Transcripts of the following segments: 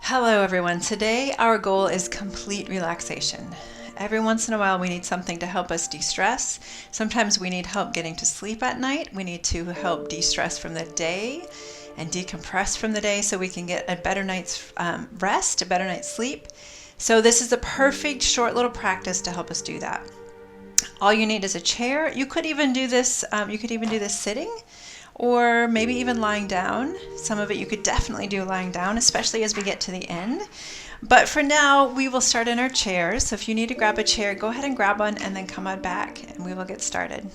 Hello everyone. Today our goal is complete relaxation. Every once in a while we need something to help us de-stress. Sometimes we need help getting to sleep at night. We need to help de-stress from the day and decompress from the day so we can get a better night's rest, a better night's sleep. So this is the perfect short little practice to help us do that. All you need is a chair. You could even do this sitting, or maybe even lying down. Some of it you could definitely do lying down, especially as we get to the end. But for now, we will start in our chairs. So if you need to grab a chair, go ahead and grab one and then come on back and we will get started.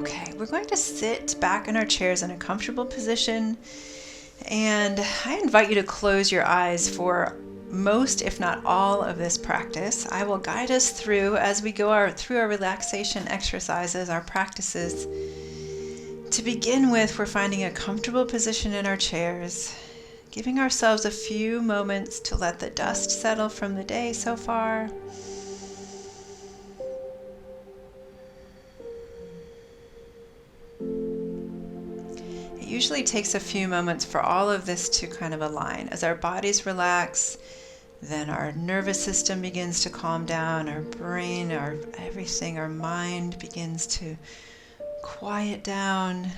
Okay, we're going to sit back in our chairs in a comfortable position. And I invite you to close your eyes for most, if not all, of this practice. I will guide us through as we go through our relaxation exercises, our practices. To begin with, we're finding a comfortable position in our chairs, giving ourselves a few moments to let the dust settle from the day so far. It usually takes a few moments for all of this to kind of align. As our bodies relax, then our nervous system begins to calm down, our brain, our mind begins to quiet down.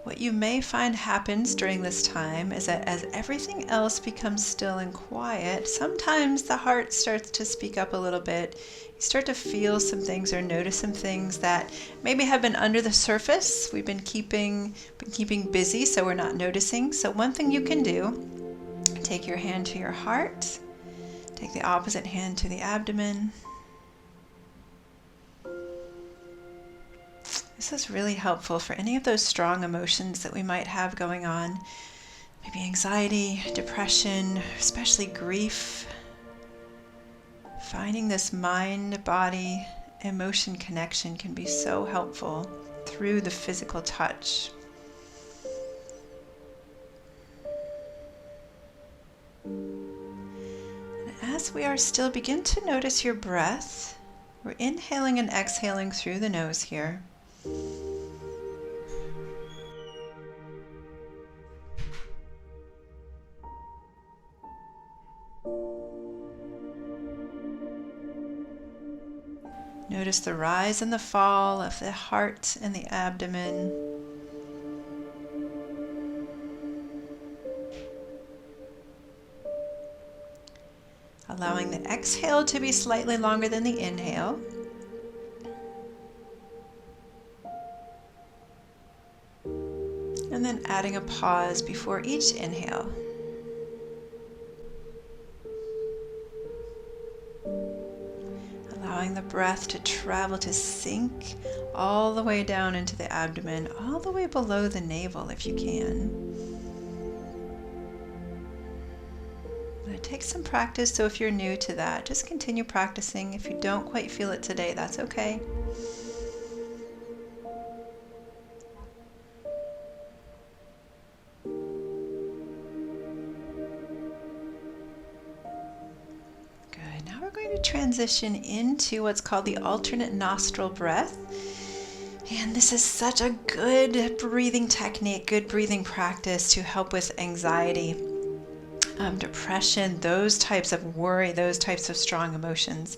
What you may find happens during this time is that as everything else becomes still and quiet, sometimes the heart starts to speak up a little bit. You start to feel some things or notice some things that maybe have been under the surface. We've been keeping busy, so we're not noticing. So one thing you can do, take your hand to your heart, take the opposite hand to the abdomen. This is really helpful for any of those strong emotions that we might have going on. Maybe anxiety, depression, especially grief. Finding this mind-body emotion connection can be so helpful through the physical touch. And as we are still, begin to notice your breath. We're inhaling and exhaling through the nose here. Notice the rise and the fall of the heart and the abdomen. Allowing the exhale to be slightly longer than the inhale. And then adding a pause before each inhale. Allowing the breath to travel, to sink all the way down into the abdomen, all the way below the navel if you can. It takes some practice, so if you're new to that, just continue practicing. If you don't quite feel it today, that's okay. Transition into what's called the alternate nostril breath. And this is such a good breathing technique, good breathing practice to help with anxiety, depression, those types of worry, those types of strong emotions.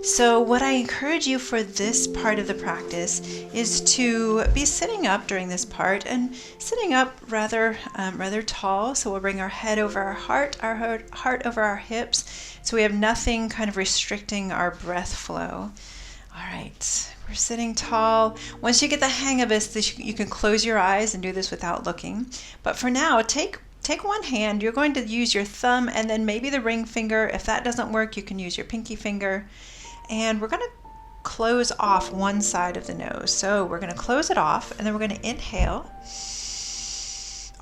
So what I encourage you for this part of the practice is to be sitting up during this part, and sitting up rather tall. So we'll bring our head over our heart over our hips. So we have nothing kind of restricting our breath flow. All right, we're sitting tall. Once you get the hang of this, you can close your eyes and do this without looking. But for now, take one hand. You're going to use your thumb and then maybe the ring finger. If that doesn't work, you can use your pinky finger. And we're going to close off one side of the nose. So we're going to close it off, and then we're going to inhale.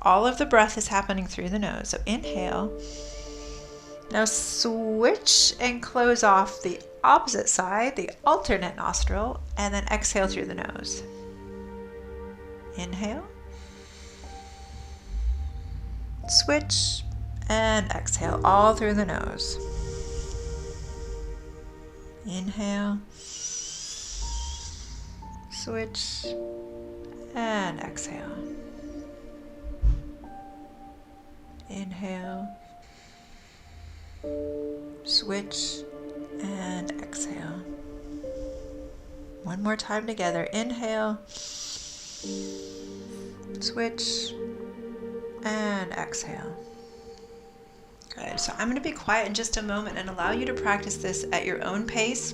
All of the breath is happening through the nose. So inhale. Now switch and close off the opposite side, the alternate nostril, and then exhale through the nose. Inhale. Switch and exhale all through the nose. Inhale. Switch. And exhale. Inhale. Switch. And exhale. One more time together. Inhale. Switch. And exhale. Good. So I'm going to be quiet in just a moment and allow you to practice this at your own pace.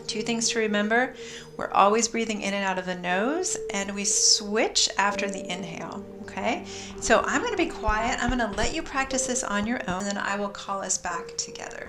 Two things to remember. We're always breathing in and out of the nose, and we switch after the inhale. Okay? So I'm going to be quiet. I'm going to let you practice this on your own, and then I will call us back together.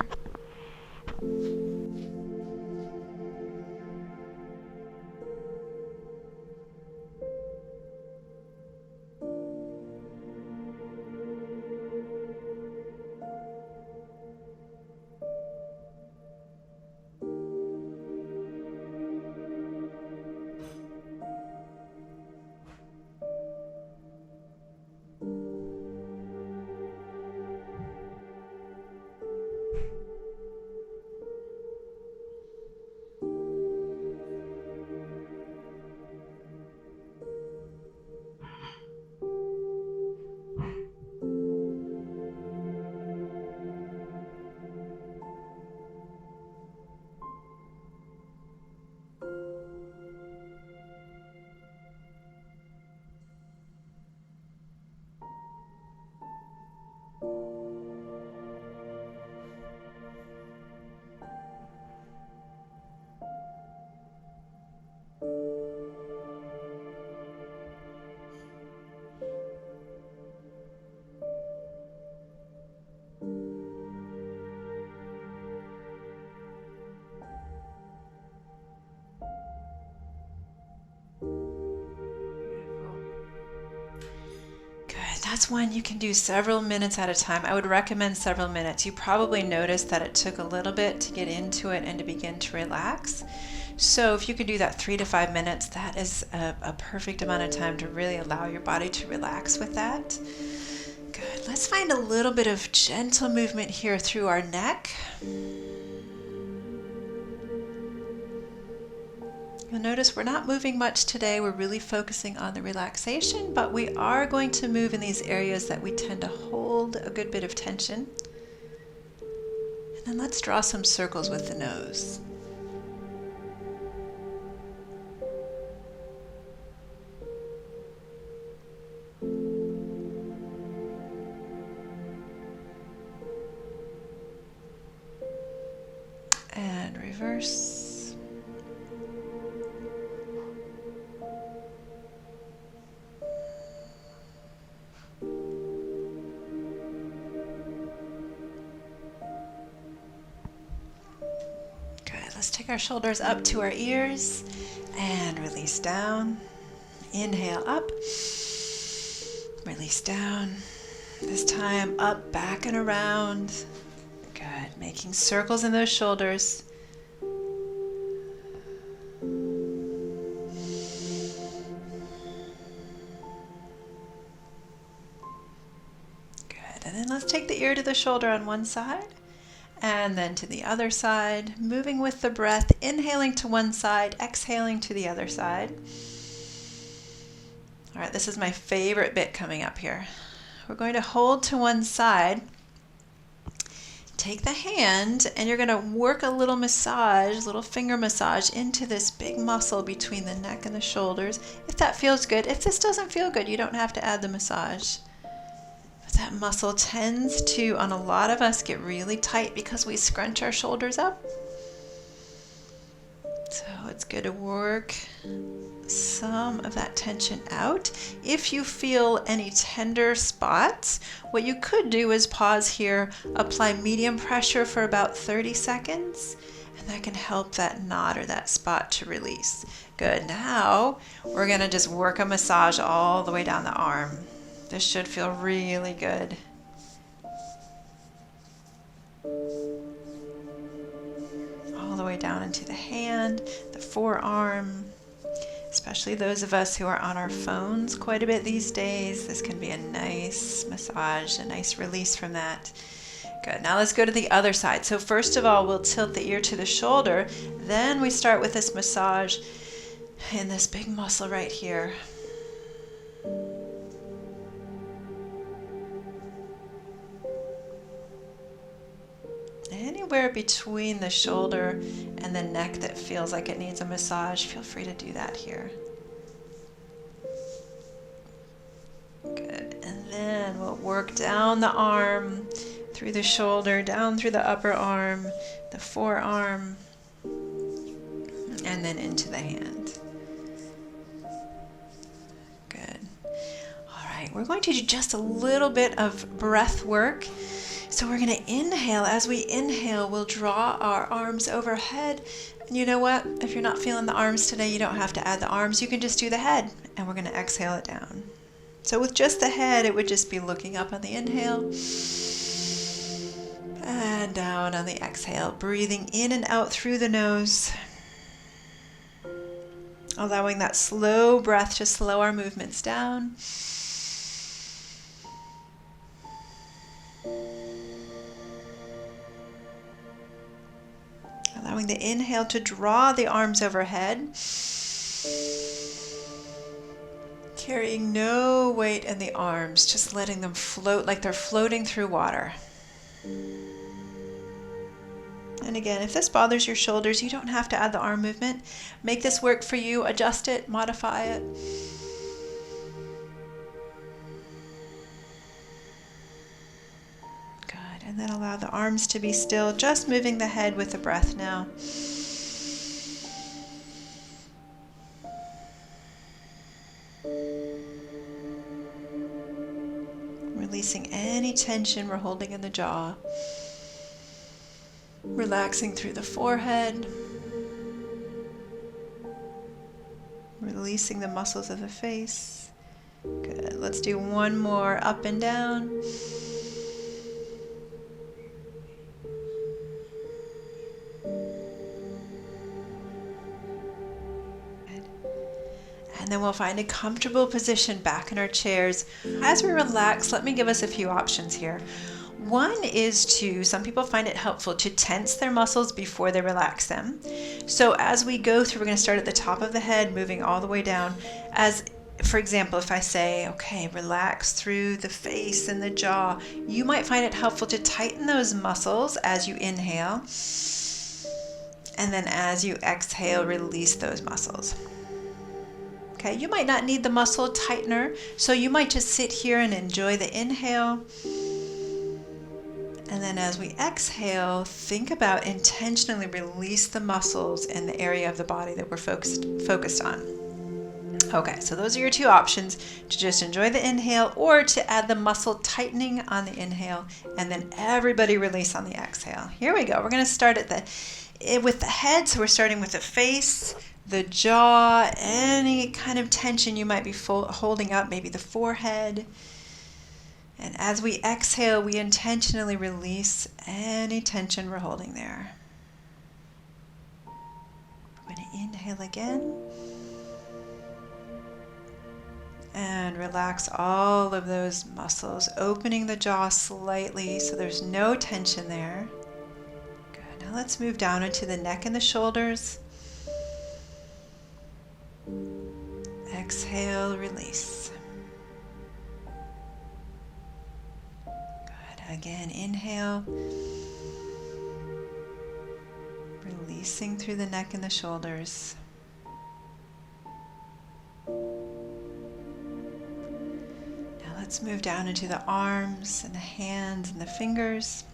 That's one you can do several minutes at a time. I would recommend several minutes. You probably noticed that it took a little bit to get into it and to begin to relax. So if you could do that 3 to 5 minutes, that is a perfect amount of time to really allow your body to relax with that. Good. Let's find a little bit of gentle movement here through our neck. You'll notice we're not moving much today. We're really focusing on the relaxation, but we are going to move in these areas that we tend to hold a good bit of tension. And then let's draw some circles with the nose. And reverse. Let's take our shoulders up to our ears and release down. Inhale up, release down. This time up, back and around. Good, making circles in those shoulders. Good, and then let's take the ear to the shoulder on one side. And then to the other side, moving with the breath, inhaling to one side, exhaling to the other side. All right, this is my favorite bit coming up here. We're going to hold to one side. Take the hand and you're going to work a little massage, little finger massage into this big muscle between the neck and the shoulders. If that feels good. If this doesn't feel good, you don't have to add the massage. That muscle tends to, on a lot of us, get really tight because we scrunch our shoulders up. So it's good to work some of that tension out. If you feel any tender spots, what you could do is pause here, apply medium pressure for about 30 seconds, and that can help that knot or that spot to release. Good. Now we're going to just work a massage all the way down the arm. This should feel really good. All the way down into the hand, the forearm, especially those of us who are on our phones quite a bit these days. This can be a nice massage, a nice release from that. Good. Now let's go to the other side. So first of all, we'll tilt the ear to the shoulder. Then we start with this massage in this big muscle right here. Anywhere between the shoulder and the neck that feels like it needs a massage, feel free to do that here. Good. And then we'll work down the arm, through the shoulder, down through the upper arm, the forearm, and then into the hand. Good. All right, we're going to do just a little bit of breath work. So we're going to inhale. As we inhale, we'll draw our arms overhead. And you know what? If you're not feeling the arms today, you don't have to add the arms. You can just do the head. And we're going to exhale it down. So with just the head, it would just be looking up on the inhale and down on the exhale. Breathing in and out through the nose. Allowing that slow breath to slow our movements down. Allowing the inhale to draw the arms overhead. Carrying no weight in the arms, just letting them float like they're floating through water. And again, if this bothers your shoulders, you don't have to add the arm movement. Make this work for you, adjust it, modify it. Good, and then allow the arms to be still, just moving the head with the breath now. Releasing any tension we're holding in the jaw. Relaxing through the forehead. Releasing the muscles of the face. Good. Let's do one more up and down. And then we'll find a comfortable position back in our chairs. As we relax, let me give us a few options here. One is some people find it helpful to tense their muscles before they relax them. So as we go through, we're going to start at the top of the head, moving all the way down. As, for example, if I say, okay, relax through the face and the jaw, you might find it helpful to tighten those muscles as you inhale. And then as you exhale, release those muscles. Okay, you might not need the muscle tightener, so you might just sit here and enjoy the inhale. And then as we exhale, think about intentionally release the muscles in the area of the body that we're focused on. Okay, so those are your two options, to just enjoy the inhale or to add the muscle tightening on the inhale, and then everybody release on the exhale. Here we go. We're going to start with the head, so we're starting with the face, the jaw, any kind of tension you might be holding up, maybe the forehead. And as we exhale, we intentionally release any tension we're holding there. We're going to inhale again. And relax all of those muscles, opening the jaw slightly so there's no tension there. Good. Now let's move down into the neck and the shoulders. Exhale, release. Good. Again, inhale. Releasing through the neck and the shoulders. Now let's move down into the arms and the hands and the fingers.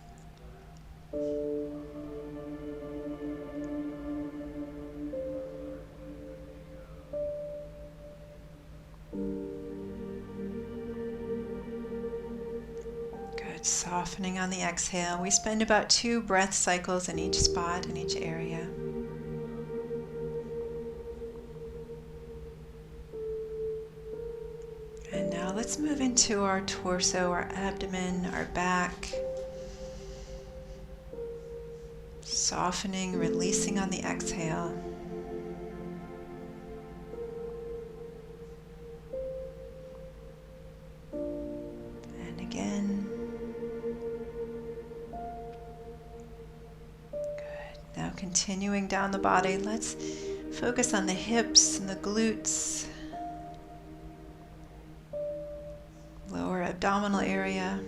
Good, softening on the exhale. We spend about 2 breath cycles in each spot, in each area. And now let's move into our torso, our abdomen, our back. Softening, releasing on the exhale. And again. continuing down the body, let's focus on the hips and the glutes, lower abdominal area.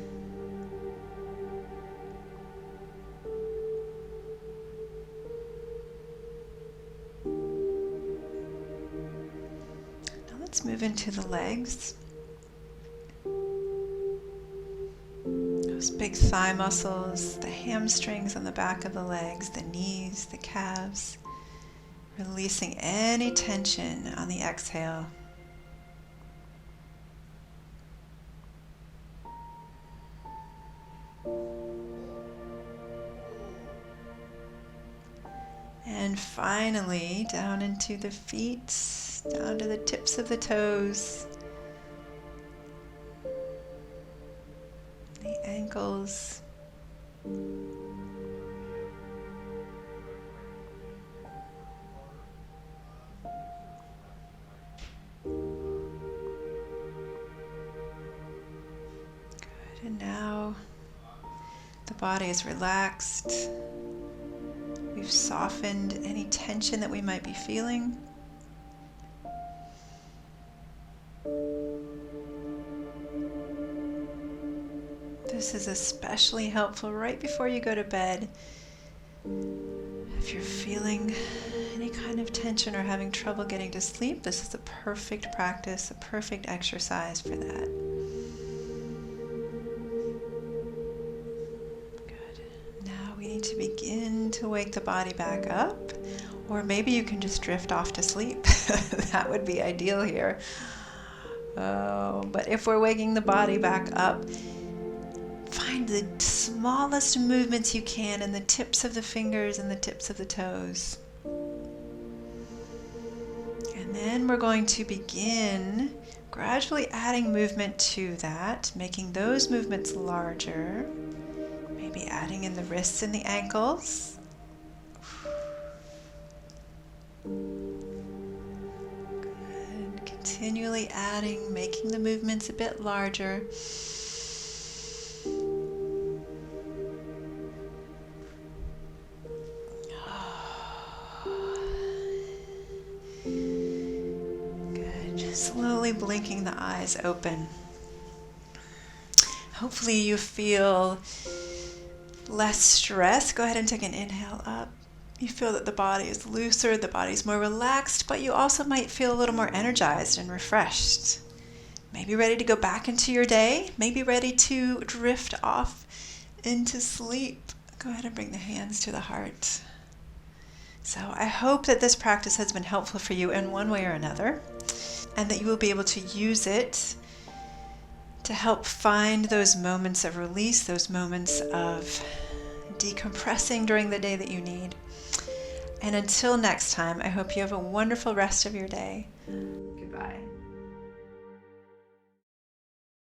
Now let's move into the legs. Those big thigh muscles, the hamstrings on the back of the legs, the knees, the calves. Releasing any tension on the exhale. And finally, down into the feet, down to the tips of the toes, the ankles. And now the body is relaxed. We've softened any tension that we might be feeling. This is especially helpful right before you go to bed. If you're feeling any kind of tension or having trouble getting to sleep, this is a perfect practice, a perfect exercise for that. To begin to wake the body back up, or maybe you can just drift off to sleep. That would be ideal here. But if we're waking the body back up, find the smallest movements you can in the tips of the fingers and the tips of the toes. And then we're going to begin gradually adding movement to that, making those movements larger. Maybe adding in the wrists and the ankles. Good. Continually adding, making the movements a bit larger. Good. Just slowly blinking the eyes open. Hopefully you feel less stress. Go ahead and take an inhale up. You feel that the body is looser, the body's more relaxed, but you also might feel a little more energized and refreshed. Maybe ready to go back into your day, maybe ready to drift off into sleep. Go ahead and bring the hands to the heart. So I hope that this practice has been helpful for you in one way or another, and that you will be able to use it to help find those moments of release, those moments of decompressing during the day that you need. And until next time, I hope you have a wonderful rest of your day. Goodbye.